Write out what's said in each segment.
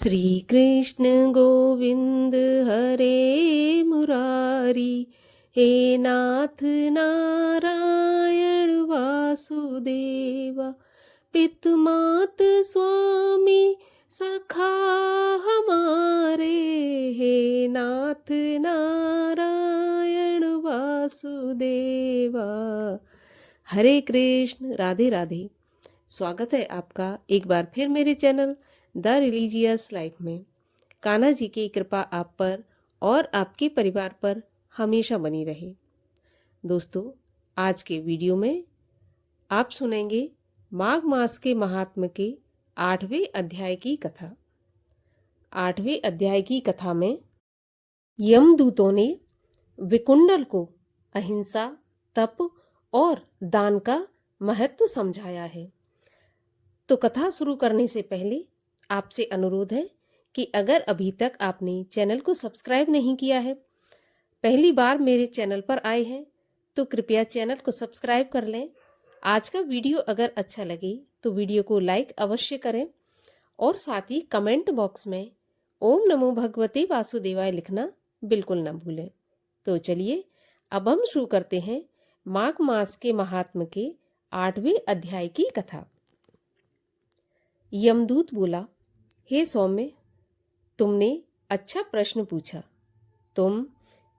श्री कृष्ण गोविंद हरे मुरारी, हे नाथ नारायण वासुदेवा। पितु मात स्वामी सखा हमारे, हे नाथ नारायण वासुदेवा। हरे कृष्ण, राधे राधे। स्वागत है आपका एक बार फिर मेरे चैनल द रिलीजियस लाइफ में। कान्हा जी की कृपा आप पर और आपके परिवार पर हमेशा बनी रहे। दोस्तों, आज के वीडियो में आप सुनेंगे माघ मास के महात्म्य के 8वें अध्याय की कथा। 8वें अध्याय की कथा में यमदूतों ने विकुंडल को अहिंसा, तप और दान का महत्व समझाया है। तो कथा शुरू करने से पहले आपसे अनुरोध है कि अगर अभी तक आपने चैनल को सब्सक्राइब नहीं किया है, पहली बार मेरे चैनल पर आए हैं, तो कृपया चैनल को सब्सक्राइब कर लें। आज का वीडियो अगर अच्छा लगे तो वीडियो को लाइक अवश्य करें और साथ ही कमेंट बॉक्स में ओम नमो भगवते वासुदेवाय लिखना बिल्कुल न भूलें। तो चलिए अब हम शुरू करते हैं माघ मास के महात्म्य के 8वें अध्याय की कथा। यमदूत बोला, हे सौम्य, तुमने अच्छा प्रश्न पूछा। तुम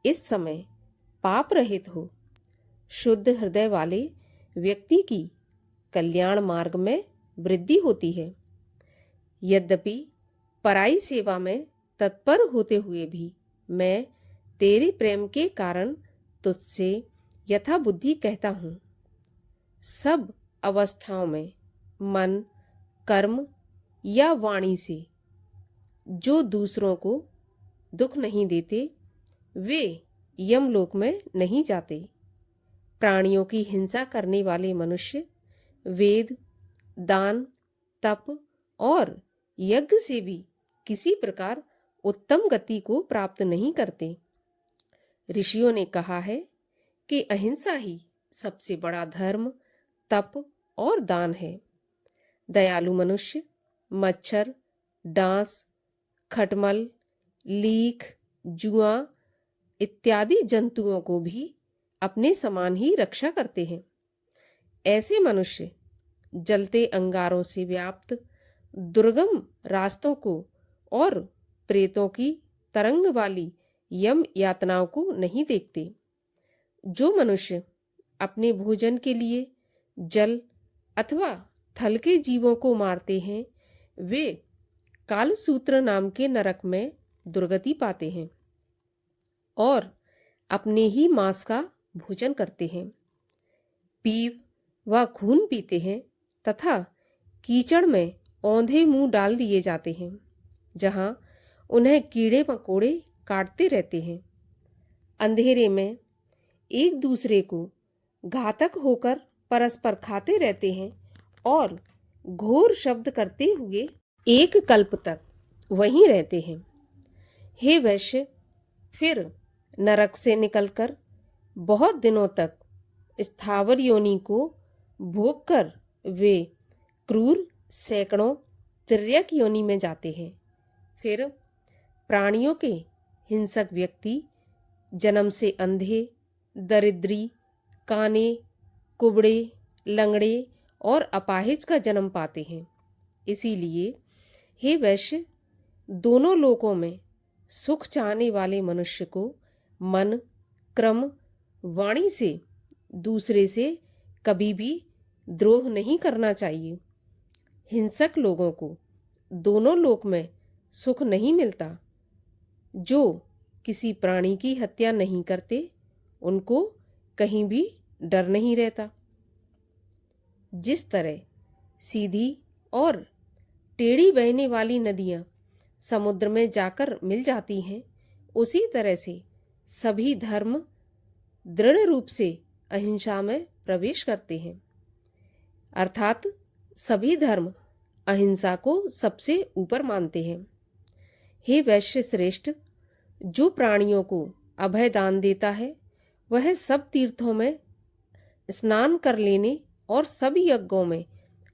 इस समय पाप रहित हो। शुद्ध हृदय वाले व्यक्ति की कल्याण मार्ग में वृद्धि होती है। यद्यपि पराई सेवा में तत्पर होते हुए भी मैं तेरे प्रेम के कारण तुझसे यथा बुद्धि कहता हूँ। सब अवस्थाओं में मन, कर्म या वाणी से जो दूसरों को दुख नहीं देते, वे यमलोक में नहीं जाते। प्राणियों की हिंसा करने वाले मनुष्य वेद, दान, तप और यज्ञ से भी किसी प्रकार उत्तम गति को प्राप्त नहीं करते। ऋषियों ने कहा है कि अहिंसा ही सबसे बड़ा धर्म, तप और दान है। दयालु मनुष्य मच्छर, डांस, खटमल, लीख, जुआ इत्यादि जंतुओं को भी अपने समान ही रक्षा करते हैं। ऐसे मनुष्य जलते अंगारों से व्याप्त दुर्गम रास्तों को और प्रेतों की तरंग वाली यम यातनाओं को नहीं देखते। जो मनुष्य अपने भोजन के लिए जल अथवा थल के जीवों को मारते हैं, वे कालसूत्र नाम के नरक में दुर्गति पाते हैं और अपने ही मांस का भोजन करते हैं। पीप व खून पीते हैं तथा कीचड़ में औंधे मुंह डाल दिए जाते हैं, जहां उन्हें कीड़े मकोड़े काटते रहते हैं। अंधेरे में एक दूसरे को घातक होकर परस्पर खाते रहते हैं और घोर शब्द करते हुए एक कल्प तक वहीं रहते हैं। हे वैश्य, फिर नरक से निकलकर बहुत दिनों तक स्थावर योनि को भोगकर वे क्रूर सैकड़ों तिर्यक योनि में जाते हैं। फिर प्राणियों के हिंसक व्यक्ति जन्म से अंधे, दरिद्री, काने, कुबड़े, लंगड़े और अपाहिज का जन्म पाते हैं। इसीलिए हे वैश्य, दोनों लोकों में सुख चाहने वाले मनुष्य को मन, क्रम, वाणी से दूसरे से कभी भी द्रोह नहीं करना चाहिए। हिंसक लोगों को दोनों लोक में सुख नहीं मिलता। जो किसी प्राणी की हत्या नहीं करते, उनको कहीं भी डर नहीं रहता। जिस तरह सीधी और टेढ़ी बहने वाली नदियां समुद्र में जाकर मिल जाती हैं, उसी तरह से सभी धर्म दृढ़ रूप से अहिंसा में प्रवेश करते हैं। अर्थात सभी धर्म अहिंसा को सबसे ऊपर मानते हैं। हे वैश्य श्रेष्ठ, जो प्राणियों को अभय दान देता है, वह सब तीर्थों में स्नान कर लेने और सभी यज्ञों में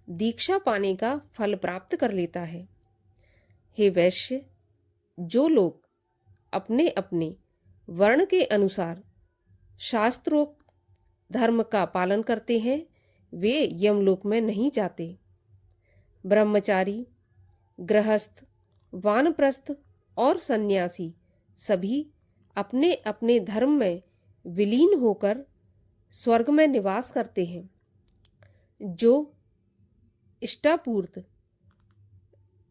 दीक्षा पाने का फल प्राप्त कर लेता है। हे वैश्य, जो लोग अपने अपने वर्ण के अनुसार शास्त्रोक्त धर्म का पालन करते हैं वे यमलोक में नहीं जाते। ब्रह्मचारी, गृहस्थ, वानप्रस्थ और सन्यासी सभी अपने अपने धर्म में विलीन होकर स्वर्ग में निवास करते हैं। जो इष्टापूर्त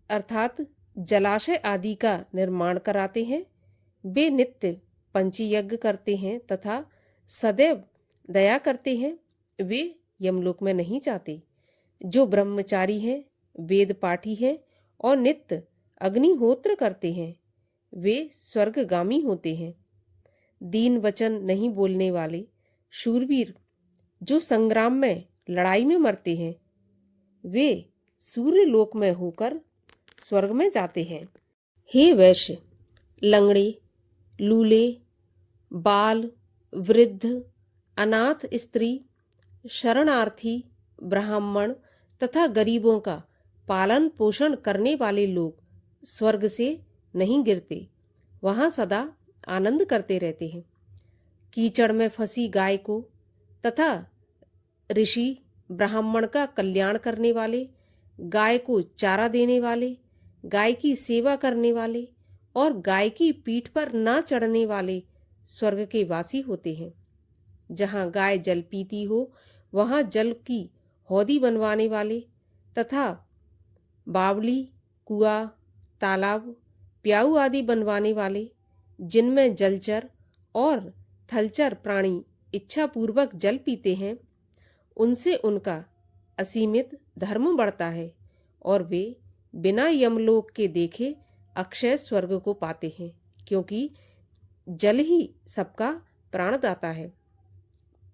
अर्थात जलाशय आदि का निर्माण कराते हैं वे नित्य पंचयज्ञ करते हैं तथा सदैव दया करते हैं वे यमलोक में नहीं जाते। जो ब्रह्मचारी हैं, वेद पाठी हैं और नित्य अग्निहोत्र करते हैं वे स्वर्गगामी होते हैं। दीन वचन नहीं बोलने वाले शूरवीर जो संग्राम में लड़ाई में मरते हैं वे सूर्य लोक में होकर स्वर्ग में जाते हैं। हे वैश्य, लंगड़े, लूले, बाल, वृद्ध, अनाथ स्त्री, शरणार्थी, ब्राह्मण तथा गरीबों का पालन पोषण करने वाले लोग स्वर्ग से नहीं गिरते, वहाँ सदा आनंद करते रहते हैं। कीचड़ में फंसी गाय को तथा ऋषि ब्राह्मण का कल्याण करने वाले, गाय को चारा देने वाले, गाय की सेवा करने वाले और गाय की पीठ पर ना चढ़ने वाले स्वर्ग के वासी होते हैं। जहाँ गाय जल पीती हो वहाँ जल की हौदी बनवाने वाले तथा बावली, कुआं, तालाब, प्याऊ आदि बनवाने वाले, जिनमें जलचर और थलचर प्राणी इच्छापूर्वक जल पीते हैं, उनसे उनका असीमित धर्म बढ़ता है और वे बिना यमलोक के देखे अक्षय स्वर्ग को पाते हैं, क्योंकि जल ही सबका प्राणदाता है।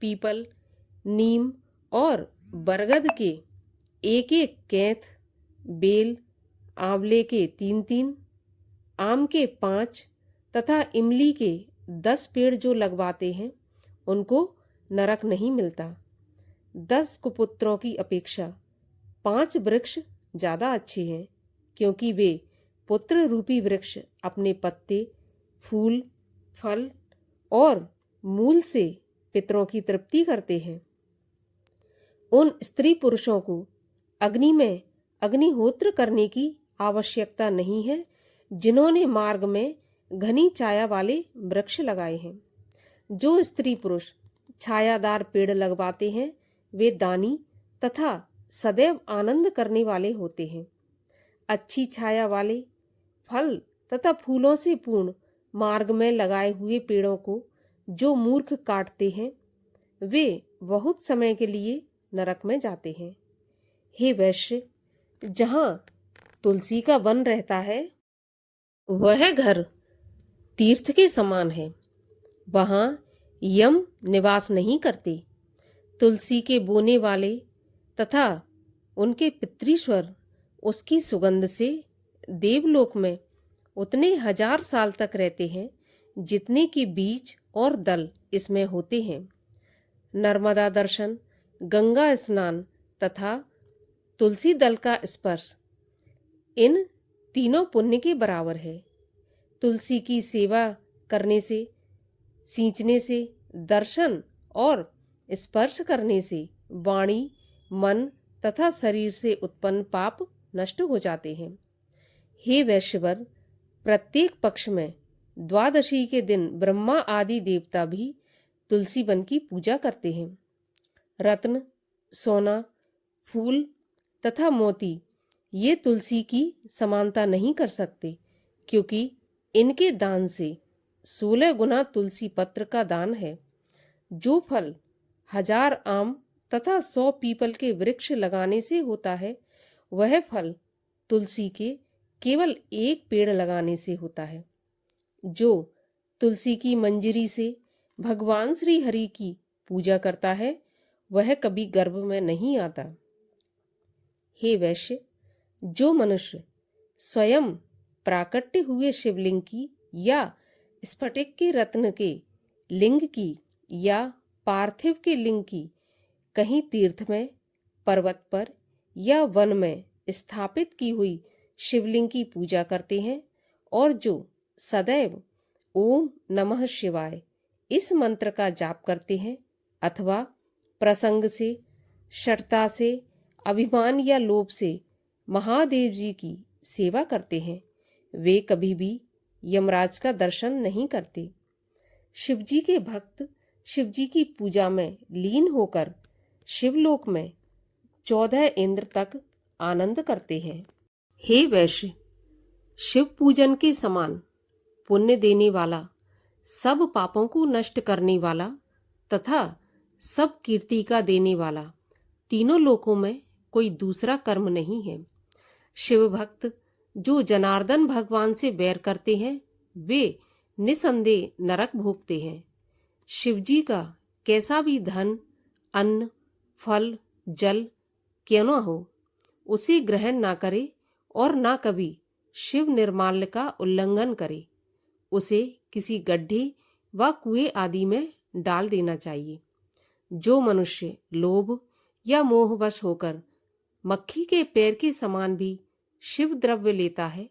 पीपल, नीम और बरगद के एक एक कैथ, बेल, आंवले के 3-3, आम के 5 तथा इमली के 10 पेड़ जो लगवाते हैं उनको नरक नहीं मिलता। 10 कुपुत्रों की अपेक्षा 5 वृक्ष ज़्यादा अच्छे हैं, क्योंकि वे पुत्र रूपी वृक्ष अपने पत्ते, फूल, फल और मूल से पितरों की तृप्ति करते हैं। उन स्त्री पुरुषों को अग्नि में अग्निहोत्र करने की आवश्यकता नहीं है जिन्होंने मार्ग में घनी छाया वाले वृक्ष लगाए हैं। जो स्त्री पुरुष छायादार पेड़ लगवाते हैं वे दानी तथा सदैव आनंद करने वाले होते हैं। अच्छी छाया वाले फल तथा फूलों से पूर्ण मार्ग में लगाए हुए पेड़ों को जो मूर्ख काटते हैं वे बहुत समय के लिए नरक में जाते हैं। हे वैश्य, जहाँ तुलसी का वन रहता है वह घर तीर्थ के समान है, वहाँ यम निवास नहीं करते। तुलसी के बोने वाले तथा उनके पितृश्वर उसकी सुगंध से देवलोक में उतने 1000 साल तक रहते हैं जितने कि बीज और दल इसमें होते हैं। नर्मदा दर्शन, गंगा स्नान तथा तुलसी दल का स्पर्श इन तीनों पुण्य के बराबर है। तुलसी की सेवा करने से, सींचने से, दर्शन और स्पर्श करने से वाणी, मन तथा शरीर से उत्पन्न पाप नष्ट हो जाते हैं। हे वैश्यवर, प्रत्येक पक्ष में द्वादशी के दिन ब्रह्मा आदि देवता भी तुलसी वन की पूजा करते हैं। रत्न, सोना, फूल तथा मोती ये तुलसी की समानता नहीं कर सकते, क्योंकि इनके दान से 16 गुना तुलसी पत्र का दान है। जो फल 1000 आम तथा 100 पीपल के वृक्ष लगाने से होता है, वह फल तुलसी के केवल एक पेड़ लगाने से होता है। जो तुलसी की मंजरी से भगवान श्री हरि की पूजा करता है वह कभी गर्भ में नहीं आता। हे वैश्य, जो मनुष्य स्वयं प्राकट्य हुए शिवलिंग की या स्फटिक के रत्न के लिंग की या पार्थिव के लिंग की कहीं तीर्थ में, पर्वत पर या वन में स्थापित की हुई शिवलिंग की पूजा करते हैं और जो सदैव ओम नमः शिवाय इस मंत्र का जाप करते हैं अथवा प्रसंग से, शठता से, अभिमान या लोभ से महादेव जी की सेवा करते हैं, वे कभी भी यमराज का दर्शन नहीं करते। शिवजी के भक्त शिवजी की पूजा में लीन होकर शिवलोक में 14 इंद्र तक आनंद करते हैं। हे वैश्य, शिव पूजन के समान पुण्य देने वाला, सब पापों को नष्ट करने वाला तथा सब कीर्ति का देने वाला तीनों लोकों में कोई दूसरा कर्म नहीं है। शिव भक्त जो जनार्दन भगवान से बैर करते हैं वे निसंदेह नरक भोगते हैं। शिवजी का कैसा भी धन, अन्न, फल, जल क्यों न हो, उसे ग्रहण ना करे और ना कभी शिव निर्माल्य का उल्लंघन करे। उसे किसी गड्ढे व कुएं आदि में डाल देना चाहिए। जो मनुष्य लोभ या मोहवश होकर मक्खी के पैर के समान भी शिव द्रव्य लेता है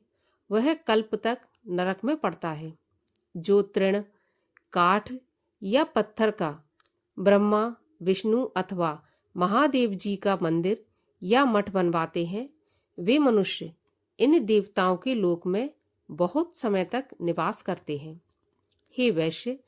वह कल्प तक नरक में पड़ता है। जो तृण, काठ या पत्थर का ब्रह्मा, विष्णु अथवा महादेव जी का मंदिर या मठ बनवाते हैं वे मनुष्य इन देवताओं के लोक में बहुत समय तक निवास करते हैं। हे वैश्य,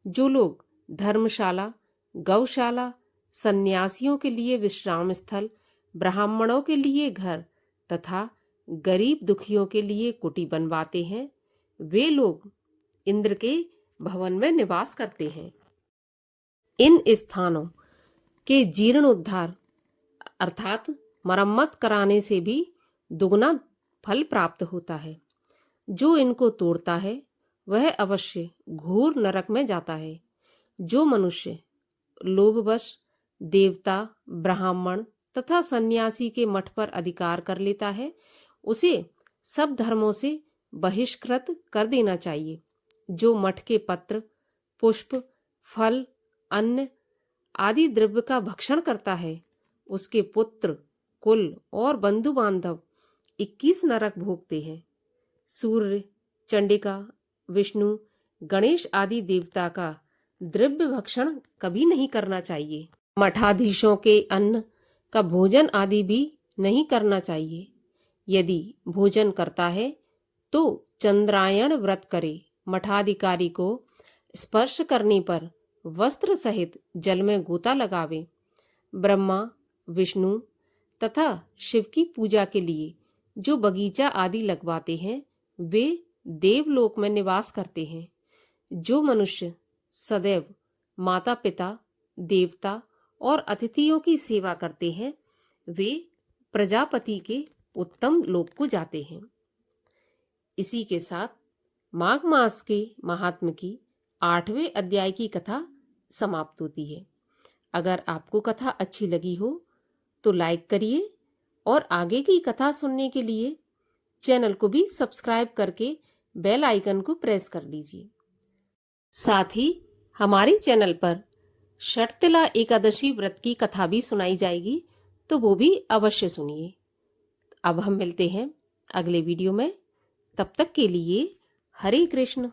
जो लोग धर्मशाला, गौशाला, सन्यासियों के लिए विश्राम स्थल, ब्राह्मणों के लिए घर तथा गरीब दुखियों के लिए कुटी बनवाते हैं वे लोग इंद्र के भवन में निवास करते हैं। इन स्थानों के जीर्णोद्धार अर्थात मरम्मत कराने से भी दुगना फल प्राप्त होता है। जो इनको तोड़ता है वह अवश्य घोर नरक में जाता है। जो मनुष्य लोभवश देवता, ब्राह्मण तथा सन्यासी के मठ पर अधिकार कर लेता है उसे सब धर्मों से बहिष्कृत कर देना चाहिए। जो मठ के पत्र, पुष्प, फल, अन्न आदि द्रव्य का भक्षण करता है उसके पुत्र, कुल और बंधु बांधव 21 नरक भोगते हैं। सूर्य, चंडिका, विष्णु, गणेश आदि देवता का द्रव्य भक्षण कभी नहीं करना चाहिए। मठाधीशों के अन्न का भोजन आदि भी नहीं करना चाहिए। यदि भोजन करता है तो चंद्रायण व्रत करे। मठाधिकारी को स्पर्श करने पर वस्त्र सहित जल में गोता लगावे। ब्रह्मा, विष्णु तथा शिव की पूजा के लिए जो बगीचा आदि लगवाते हैं वे देवलोक में निवास करते हैं। जो मनुष्य सदैव माता पिता, देवता और अतिथियों की सेवा करते हैं वे प्रजापति के उत्तम लोक को जाते हैं। इसी के साथ माघ मास के महात्म्य की 8वें अध्याय की कथा समाप्त होती है। अगर आपको कथा अच्छी लगी हो तो लाइक करिए और आगे की कथा सुनने के लिए चैनल को भी सब्सक्राइब करके बेल आइकन को प्रेस कर लीजिए। साथ ही हमारे चैनल पर षटतिला एकादशी व्रत की कथा भी सुनाई जाएगी तो वो भी अवश्य सुनिए। अब हम मिलते हैं अगले वीडियो में। तब तक के लिए हरे कृष्ण।